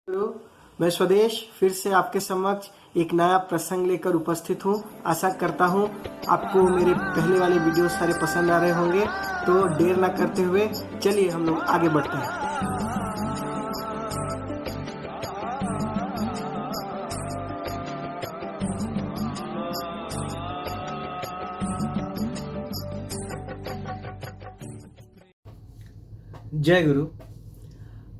गुरु, मैं स्वदेश फिर से आपके समक्ष एक नया प्रसंग लेकर उपस्थित हूँ। आशा करता हूँ आपको मेरे पहले वाले वीडियो सारे पसंद आ रहे होंगे। तो देर ना करते हुए चलिए हम लोग आगे बढ़ते हैं। जय गुरु।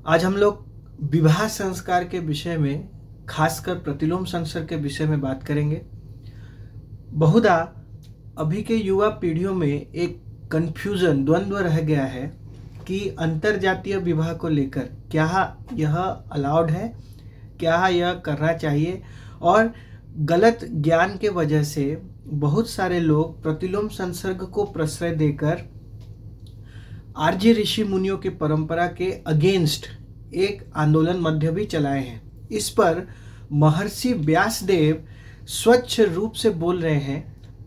आज हम लोग विवाह संस्कार के विषय में, खासकर प्रतिलोम संस्कार के विषय में बात करेंगे। बहुधा अभी के युवा पीढ़ियों में एक कंफ्यूजन, द्वंद्व रह गया है कि अंतरजातीय विवाह को लेकर क्या यह अलाउड है, क्या यह करना चाहिए। और गलत ज्ञान के वजह से बहुत सारे लोग प्रतिलोम संसर्ग को प्रश्रय देकर आर्य ऋषि मुनियों की परंपरा के अगेंस्ट एक आंदोलन मध्य भी चलाए हैं। इस पर महर्षि व्यासदेव स्वच्छ रूप से बोल रहे हैं,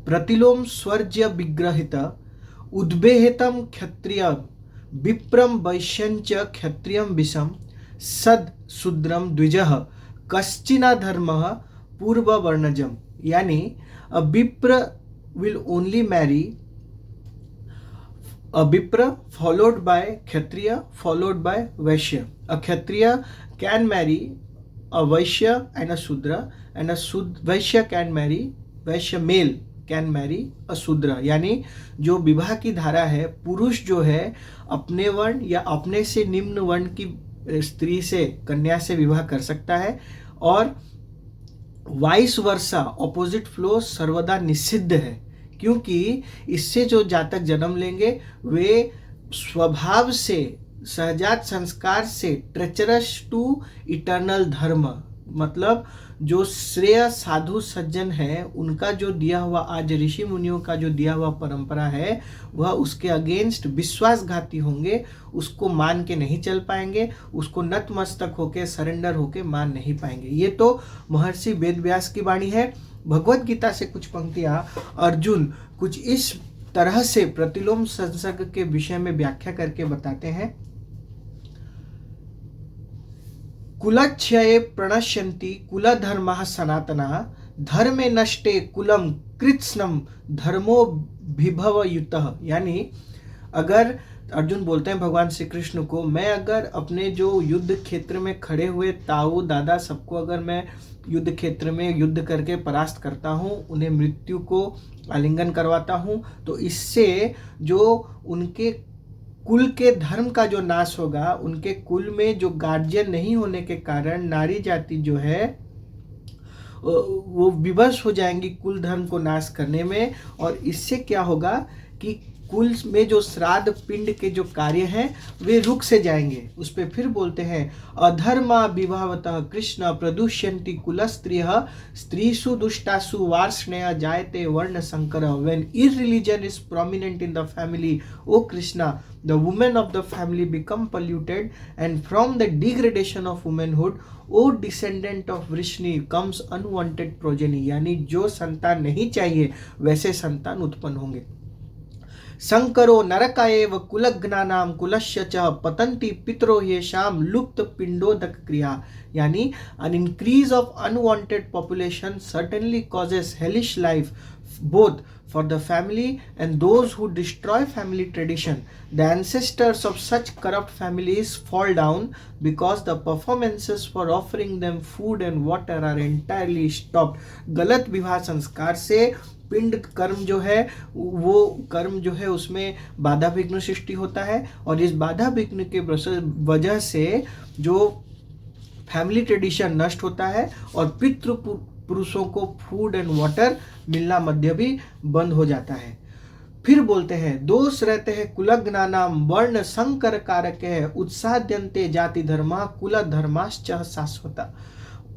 प्रतिलोम स्वर्ज्य विग्रहित उद्बेहितम क्षत्रिय विप्रम वैश्यंच क्षत्रियम विषम सद शूद्रम द्विजः कश्चिना धर्मः पूर्व वर्णजम। यानी a Vipra will only marry a Vipra followed by Kshatriya followed by Vaishya. A Kshatriya can marry a Vaishya and a Shudra, and a Vaishya can marry, Vaishya male can marry a Shudra. यानी जो विवाह की धारा है, पुरुष जो है अपने वर्ण या अपने से निम्न वर्ण की स्त्री से, कन्या से विवाह कर सकता है, और वाइस वर्सा ऑपोजिट फ्लो सर्वदा निषिद्ध है। क्योंकि इससे जो जातक जन्म लेंगे वे स्वभाव से, सहजात संस्कार से ट्रेचरस टू इटर्नल धर्म, मतलब जो श्रेय साधु सज्जन है उनका जो दिया हुआ, आज ऋषि मुनियों का जो दिया हुआ परंपरा है, वह उसके अगेंस्ट विश्वासघाती होंगे, उसको मान के नहीं चल पाएंगे, उसको नतमस्तक होके, सरेंडर होके मान नहीं पाएंगे। ये तो महर्षि वेदव्यास की वाणी है। भगवत गीता से कुछ पंक्तियां अर्जुन कुछ इस तरह से प्रतिलोम संसर्ग के विषय में व्याख्या करके बताते हैं। कुलक्षये प्रणश्यन्ति कुलधर्मः सनातनः धर्मे नष्टे कुलम कृत्स्नम धर्मो विभवयुतः। यानी अगर अर्जुन बोलते हैं भगवान श्री कृष्ण को, मैं अगर अपने जो युद्ध क्षेत्र में खड़े हुए ताऊ दादा सबको अगर मैं युद्ध क्षेत्र में युद्ध करके परास्त करता हूँ, उन्हें मृत्यु को आलिंगन करवाता हूँ, तो इससे जो उनके कुल के धर्म का जो नाश होगा, उनके कुल में जो गार्जियन नहीं होने के कारण नारी जाति जो है वो विवश हो जाएंगी कुल धर्म को नाश करने में। और इससे क्या होगा कि कुल में जो श्राद्ध पिंड के जो कार्य हैं वे रुक से जाएंगे। उस पर फिर बोलते हैं, अधर्मा विभावतः कृष्ण प्रदुष्यन्ति कुलस्त्रियः स्त्रीषु दुष्टासु वार्ष्णेय जायते वर्ण संकर। When irreligion is prominent in the family, O Krishna, the women of the family become polluted, and from the degradation of womanhood, O descendant of Vrishni, comes unwanted progeny। यानी जो संतान नहीं चाहिए वैसे संतान उत्पन्न होंगे। संकरो नरकाएव कुलग्नानाम कुलस्य च पतंति पितरो येषाम लुप्त पिंडोदक क्रिया। यानी an increase of unwanted population certainly causes hellish life both for the family and those who destroy family tradition. The ancestors of such corrupt families fall down because the performances for offering them food and water are entirely stopped। गलत विवाह संस्कार से पिंड कर्म जो है, वो कर्म जो है उसमें बाधा विघ्न सृष्टि होता है, और इस बाधा विघ्न के वजह से जो फैमिली ट्रेडिशन नष्ट होता है और पितृ पुरुषों को फूड एंड वाटर मिलना मध्य भी बंद हो जाता है। फिर बोलते हैं, दोष रहते हैं कुलग्नानाम वर्ण संकर कारक है उत्साद्यन्ते जाति धर्मा कुल धर्माश्च शाश्वता।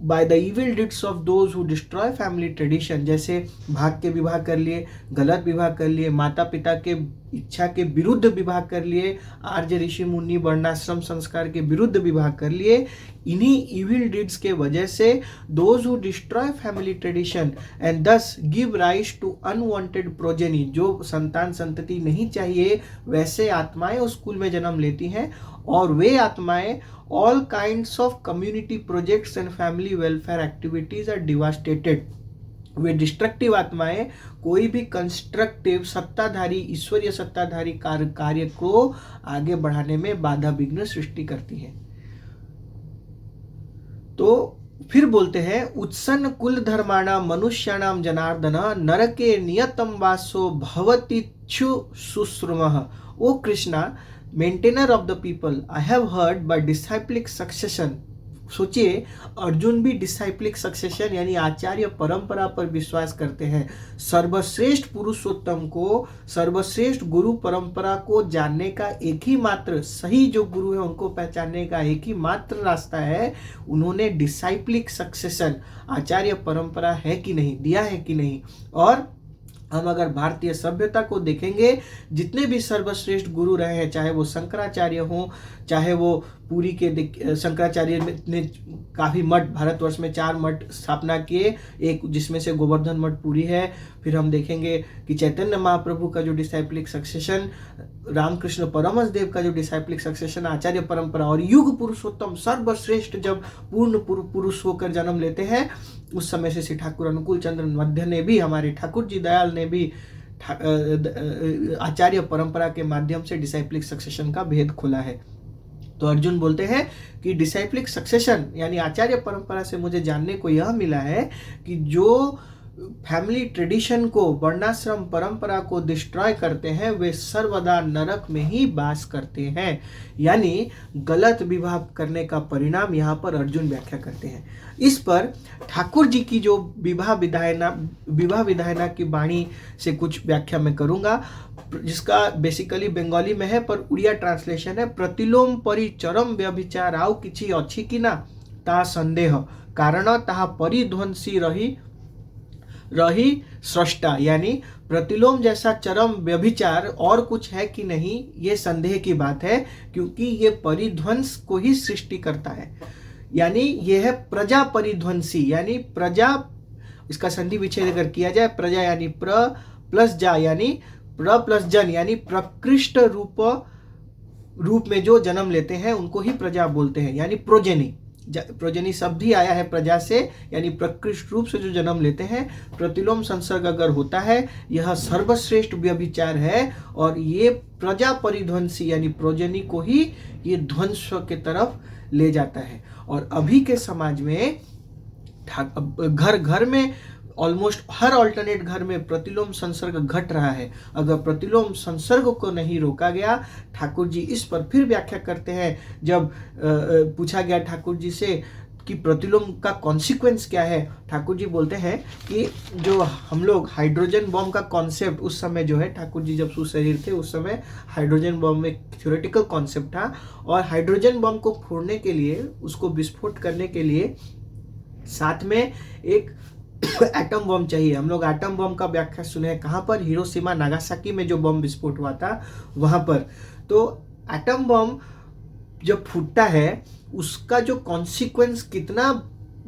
By the evil deeds of those who destroy family tradition, जैसे भाग के विवाह कर लिए, गलत विवाह कर लिए, माता पिता के इच्छा के विरुद्ध विवाह कर लिए, आर्य ऋषि मुनि वर्णाश्रम संस्कार के विरुद्ध विवाह कर लिए। इन्हीं इविल डीड्स के वजह से those who destroy family tradition and thus give rise to unwanted progeny, जो संतान संतति नहीं चाहिए वैसे आत्माएं उस कुल में जन्म लेती हैं, और वे आत्माएं all kinds of community projects and family welfare activities are devastated. वे डिस्ट्रक्टिव आत्माएं कोई भी कंस्ट्रक्टिव सत्ताधारी ईश्वरीय सत्ताधारी कार्य को आगे बढ़ाने में बाधा विघ्न सृष्टि करती हैं। तो फिर बोलते हैं, उत्सन्न कुल धर्माणा मनुष्याणाम जनार्दन नरके नियतम वासो भवतीच्छु सुश्रुमः। O Krishna, maintainer of the people, I have heard by disciplic succession. सोचिए, अर्जुन भी डिसाइप्लिक सक्सेशन यानी आचार्य परंपरा पर विश्वास करते हैं। सर्वश्रेष्ठ पुरुषोत्तम को, सर्वश्रेष्ठ गुरु परंपरा को जानने का एक ही मात्र, सही जो गुरु है उनको पहचानने का एक ही मात्र रास्ता है। उन्होंने डिसाइप्लिक सक्सेशन आचार्य परंपरा है कि नहीं, दिया है कि नहीं। और हम अगर भारतीय सभ्यता को देखेंगे, जितने भी सर्वश्रेष्ठ गुरु रहे हैं, चाहे वो शंकराचार्य हों, चाहे वो पुरी के शंकराचार्य ने काफ़ी मठ, भारतवर्ष में 4 मठ स्थापना किए, एक जिसमें से गोवर्धन मठ पुरी है। फिर हम देखेंगे कि चैतन्य महाप्रभु का जो डिसाइप्लिक सक्सेशन, रामकृष्ण परमहंस देव का जो डिसाइप्लिक सक्सेशन आचार्य परंपरा, और युग पुरुषोत्तम सर्वश्रेष्ठ जब पूर्ण पुरुष होकर जन्म लेते हैं, उस समय से श्री ठाकुर अनुकूल चंद्र मध्य ने भी, हमारे ठाकुर जी दयाल ने भी आचार्य परंपरा के माध्यम से डिसाइप्लिक सक्सेशन का भेद खोला है। तो अर्जुन बोलते हैं कि डिसाइप्लिक सक्सेशन यानी आचार्य परंपरा से मुझे जानने को यह मिला है कि जो फैमिली ट्रेडिशन को, वर्णाश्रम परंपरा को डिस्ट्रॉय करते हैं, वे सर्वदा नरक में ही वास करते हैं। यानी गलत विवाह करने का परिणाम यहाँ पर अर्जुन व्याख्या करते हैं। इस पर ठाकुर जी की जो विवाह विधायना की वाणी से कुछ व्याख्या मैं करूँगा, जिसका बेसिकली बंगाली में है पर उड़िया ट्रांसलेशन है। प्रतिलोम परि चरम व्यभिचार आउ किछि अछि कि ना ता संदेह, कारण ताहा परिध्वंसी रही सृष्टा। यानी प्रतिलोम जैसा चरम व्यभिचार और कुछ है कि नहीं, ये संदेह की बात है, क्योंकि ये परिध्वंस को ही सृष्टि करता है। यानी यह है प्रजा परिध्वंसी, यानी प्रजा, इसका संधि विच्छेद अगर किया जाए, प्रजा यानी प्र प्लस जा यानी प्र प्लस जन, यानी प्रकृष्ट रूप में जो जन्म लेते हैं उनको ही प्रजा बोलते हैं, यानी प्रोजेनी। प्रोजेनी शब्द ही आया है प्रजा से, यानी प्रकृष्ट रूप से जो जन्म लेते हैं। प्रतिलोम संसर्ग अगर होता है, यह सर्वश्रेष्ठ व्यभिचार है, और ये प्रजा परिध्वंसी यानी प्रोजेनी को ही ये ध्वंस के तरफ ले जाता है। और अभी के समाज में घर घर में, ऑलमोस्ट हर अल्टरनेट घर में प्रतिलोम संसर्ग घट रहा है। अगर प्रतिलोम संसर्ग को नहीं रोका गया, ठाकुर जी इस पर फिर व्याख्या करते हैं। जब पूछा गया ठाकुर जी से कि प्रतिलोम का कॉन्सिक्वेंस क्या है, ठाकुर जी बोलते हैं कि जो हम लोग हाइड्रोजन बॉम्ब का कॉन्सेप्ट, उस समय जो है ठाकुर जी जब सुशरीर थे उस समय हाइड्रोजन बॉम्ब एक थ्योरेटिकल कॉन्सेप्ट था, और हाइड्रोजन बॉम्ब को फोड़ने के लिए, उसको विस्फोट करने के लिए साथ में एक एटम बम चाहिए। हम लोग एटम बम का व्याख्या सुने हैं कहाँ पर, हिरोशिमा नागासाकी में जो बम विस्फोट हुआ था वहाँ पर। तो एटम बम जब फूटता है, उसका जो कॉन्सिक्वेंस कितना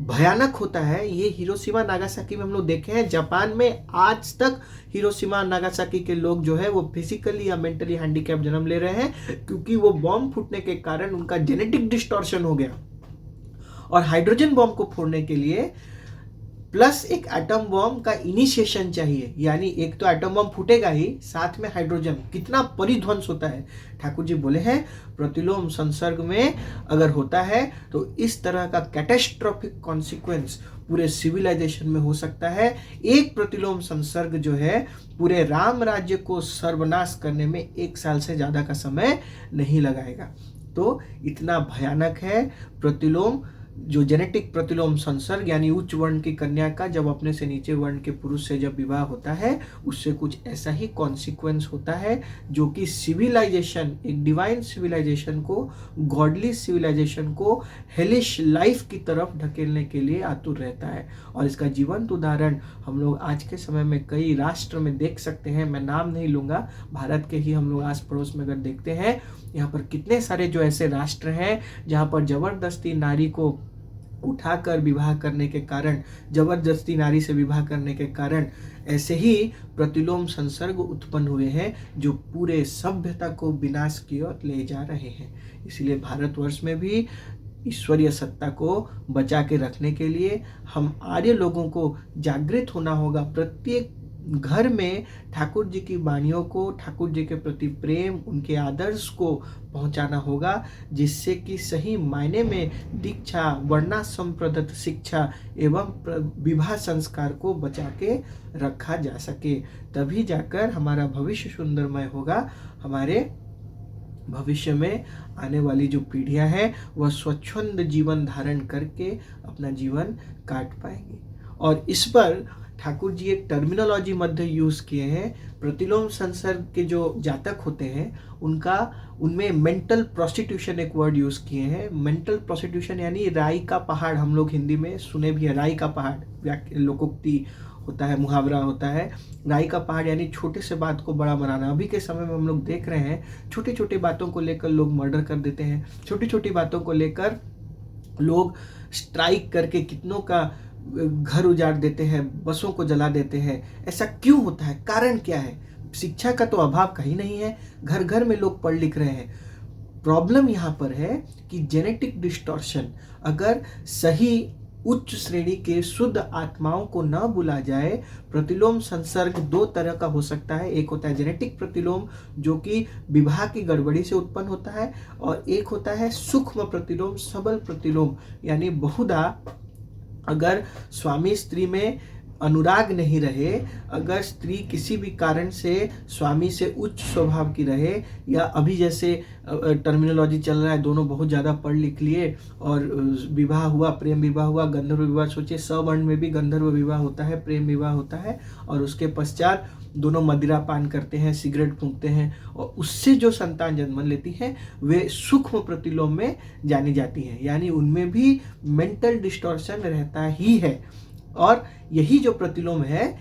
भयानक होता है, ये हिरोशिमा नागासाकी में हम लोग देखे हैं। जापान में आज तक हिरोशिमा नागासाकी के लोग जो है वो फिजिकली या मेंटली हैंडीकैप जन्म ले रहे हैं, क्योंकि वो बम फूटने के कारण उनका जेनेटिक डिस्टॉर्शन हो गया। और हाइड्रोजन बम को फोड़ने के लिए प्लस एक एटम बम का इनिशिएशन चाहिए, यानी एक तो एटम बम फूटेगा ही, साथ में हाइड्रोजन, कितना परिध्वंस होता है। ठाकुर जी बोले हैं प्रतिलोम संसर्ग में अगर होता है तो इस तरह का कैटेस्ट्रोफिक कॉन्सिक्वेंस पूरे सिविलाइजेशन में हो सकता है। एक प्रतिलोम संसर्ग जो है पूरे राम राज्य को सर्वनाश करने में 1 साल से ज़्यादा का समय नहीं लगाएगा। तो इतना भयानक है प्रतिलोम जो जेनेटिक प्रतिलोम संसर्ग यानी उच्च वर्ण की कन्या का जब अपने से नीचे वर्ण के पुरुष से जब विवाह होता है, उससे कुछ ऐसा ही कॉन्सिक्वेंस होता है जो कि सिविलाइजेशन, एक डिवाइन सिविलाइजेशन को, गॉडली सिविलाइजेशन को हेलिश लाइफ की तरफ ढकेलने के लिए आतुर रहता है। और इसका जीवंत उदाहरण हम लोग आज के समय में कई राष्ट्र में देख सकते हैं। मैं नाम नहीं लूंगा, भारत के ही हम लोग आस पड़ोस में अगर देखते हैं, यहाँ पर कितने सारे जो ऐसे राष्ट्र हैं जहाँ पर जबरदस्ती नारी को उठाकर विवाह करने के कारण, जबरदस्ती नारी से विवाह करने के कारण ऐसे ही प्रतिलोम संसर्ग उत्पन्न हुए हैं जो पूरे सभ्यता को विनाश की ओर ले जा रहे हैं। इसलिए भारतवर्ष में भी ईश्वरीय सत्ता को बचा के रखने के लिए हम आर्य लोगों को जागृत होना होगा। प्रत्येक घर में ठाकुर जी की वाणियों को, ठाकुर जी के प्रति प्रेम, उनके आदर्श को पहुंचाना होगा, जिससे कि सही मायने में दीक्षा, वर्णाश्रम प्रदत्त शिक्षा एवं विवाह संस्कार को बचा के रखा जा सके। तभी जाकर हमारा भविष्य सुंदरमय होगा। हमारे भविष्य में आने वाली जो पीढ़ियां हैं वह स्वच्छंद जीवन धारण करके अपना जीवन काट पाएंगे। और इस पर ठाकुर जी एक टर्मिनोलॉजी मध्य यूज किए हैं। प्रतिलोम संसर्ग के जो जातक होते हैं उनमें मेंटल प्रोस्टिट्यूशन एक वर्ड यूज किए हैं। मेंटल प्रोस्टिट्यूशन यानी राई का पहाड़, हम लोग हिंदी में सुने भी है, राई का पहाड़ लोकोक्ति होता है, मुहावरा होता है। राई का पहाड़ यानी छोटे से बात को बड़ा बनाना। अभी के समय में हम लोग देख रहे हैं छोटी छोटी बातों को लेकर लोग मर्डर कर देते हैं, छोटी छोटी बातों को लेकर लोग स्ट्राइक करके कितनों का घर उजाड़ देते हैं, बसों को जला देते हैं। ऐसा क्यों होता है? कारण क्या है? शिक्षा का तो अभाव कहीं नहीं है, घर घर में लोग पढ़ लिख रहे हैं। प्रॉब्लम यहाँ पर है कि जेनेटिक डिस्टॉर्शन, अगर सही उच्च श्रेणी के शुद्ध आत्माओं को न बुला जाए, प्रतिलोम संसर्ग दो तरह का हो सकता है। एक होता है जेनेटिक प्रतिलोम जो कि विवाह की गड़बड़ी से उत्पन्न होता है, और एक होता है सूक्ष्म प्रतिलोम, सबल प्रतिलोम। यानी बहुधा अगर स्वामी स्त्री में अनुराग नहीं रहे, अगर स्त्री किसी भी कारण से स्वामी से उच्च स्वभाव की रहे, या अभी जैसे टर्मिनोलॉजी चल रहा है, दोनों बहुत ज़्यादा पढ़ लिख लिए और विवाह हुआ, प्रेम विवाह हुआ, गंधर्व विवाह। सोचिए सवर्ण में भी गंधर्व विवाह होता है, प्रेम विवाह होता है, और उसके पश्चात दोनों मदिरा पान करते हैं, सिगरेट फूंकते हैं, और उससे जो संतान जन्म लेती है वे सूक्ष्म प्रतिलोम में जानी जाती हैं। यानी उनमें भी मेंटल डिस्टॉर्शन रहता ही है। और यही जो प्रतिलोम है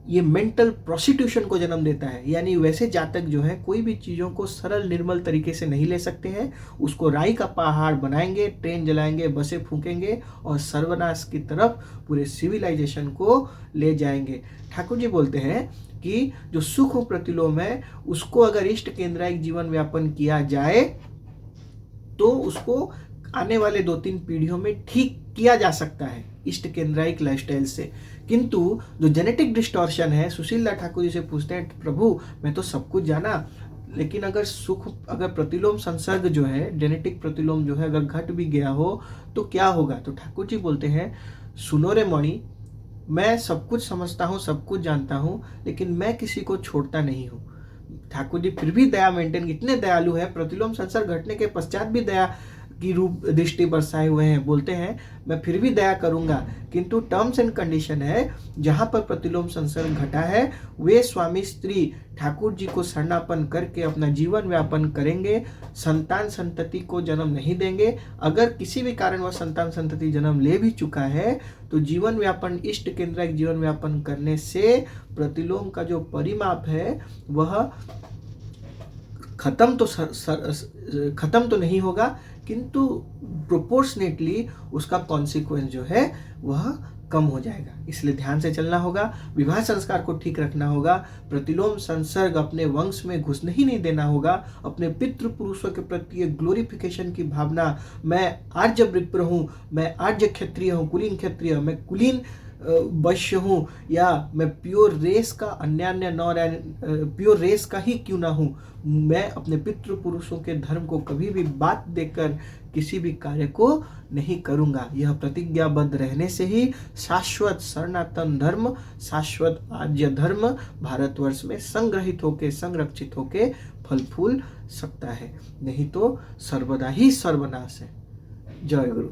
ये मेंटल प्रोस्टिट्यूशन को जन्म देता है। यानी वैसे जातक जो है कोई भी चीज़ों को सरल निर्मल तरीके से नहीं ले सकते हैं, उसको राई का पहाड़ बनाएंगे, ट्रेन जलाएंगे, बसें फूकेंगे और सर्वनाश की तरफ पूरे सिविलाइजेशन को ले जाएंगे। ठाकुर जी बोलते हैं कि जो सूक्ष्म प्रतिलोम है उसको अगर इष्ट केंद्रिक जीवन व्यापन किया जाए तो उसको आने वाले 2-3 पीढ़ियों में ठीक किया जा सकता है इष्ट केंद्रिक लाइफस्टाइल से। किंतु जो जेनेटिक डिस्टॉर्शन है, सुशील ठाकुर जी से पूछते हैं, प्रभु मैं तो सब कुछ जाना, लेकिन अगर प्रतिलोम संसर्ग जो है, जेनेटिक प्रतिलोम जो है, अगर घट भी गया हो तो क्या होगा? तो ठाकुर जी बोलते हैं, सुनो रे मणि, मैं सब कुछ समझता हूँ, सब कुछ जानता हूँ, लेकिन मैं किसी को छोड़ता नहीं हूँ। ठाकुर जी फिर भी दया मेंटेन, इतने दयालु है, प्रतिलोम संसर्ग घटने के पश्चात भी दया की रूप दृष्टि बरसाए हुए हैं। बोलते हैं मैं फिर भी दया करूंगा, किंतु टर्म्स एंड कंडीशन है, जहां पर प्रतिलोम संसर्ग घटा है वे स्वामी स्त्री ठाकुर जी को शरणापन करके अपना जीवन व्यापन करेंगे, संतान संतति को जन्म नहीं देंगे। अगर किसी भी कारण वह संतान संतति जन्म ले भी चुका है तो जीवन व्यापन, इष्ट केंद्रिक जीवन व्यापन करने से प्रतिलोम का जो परिमाप है वह खत्म तो नहीं होगा, किंतु प्रोपोर्शनेटली उसका कॉन्सिक्वेंस जो है वह कम हो जाएगा। इसलिए ध्यान से चलना होगा, विवाह संस्कार को ठीक रखना होगा, प्रतिलोम संसर्ग अपने वंश में घुसने ही नहीं देना होगा। अपने पितृ पुरुषों के प्रति एक ग्लोरिफिकेशन की भावना, मैं आर्य विप्र हूँ, मैं आर्य क्षत्रिय हूँ, कुलीन क्षत्रिय, मैं कुलीन वैश्य हूँ, या मैं प्योर रेस का प्योर रेस का ही क्यों ना हूँ, मैं अपने पितृ पुरुषों के धर्म को कभी भी बात देकर किसी भी कार्य को नहीं करूँगा। यह प्रतिज्ञाबद्ध रहने से ही शाश्वत सनातन धर्म, शाश्वत आर्य धर्म भारतवर्ष में संग्रहित होके, संरक्षित होके फल फूल सकता है, नहीं तो सर्वदा ही सर्वनाश है। जय गुरु।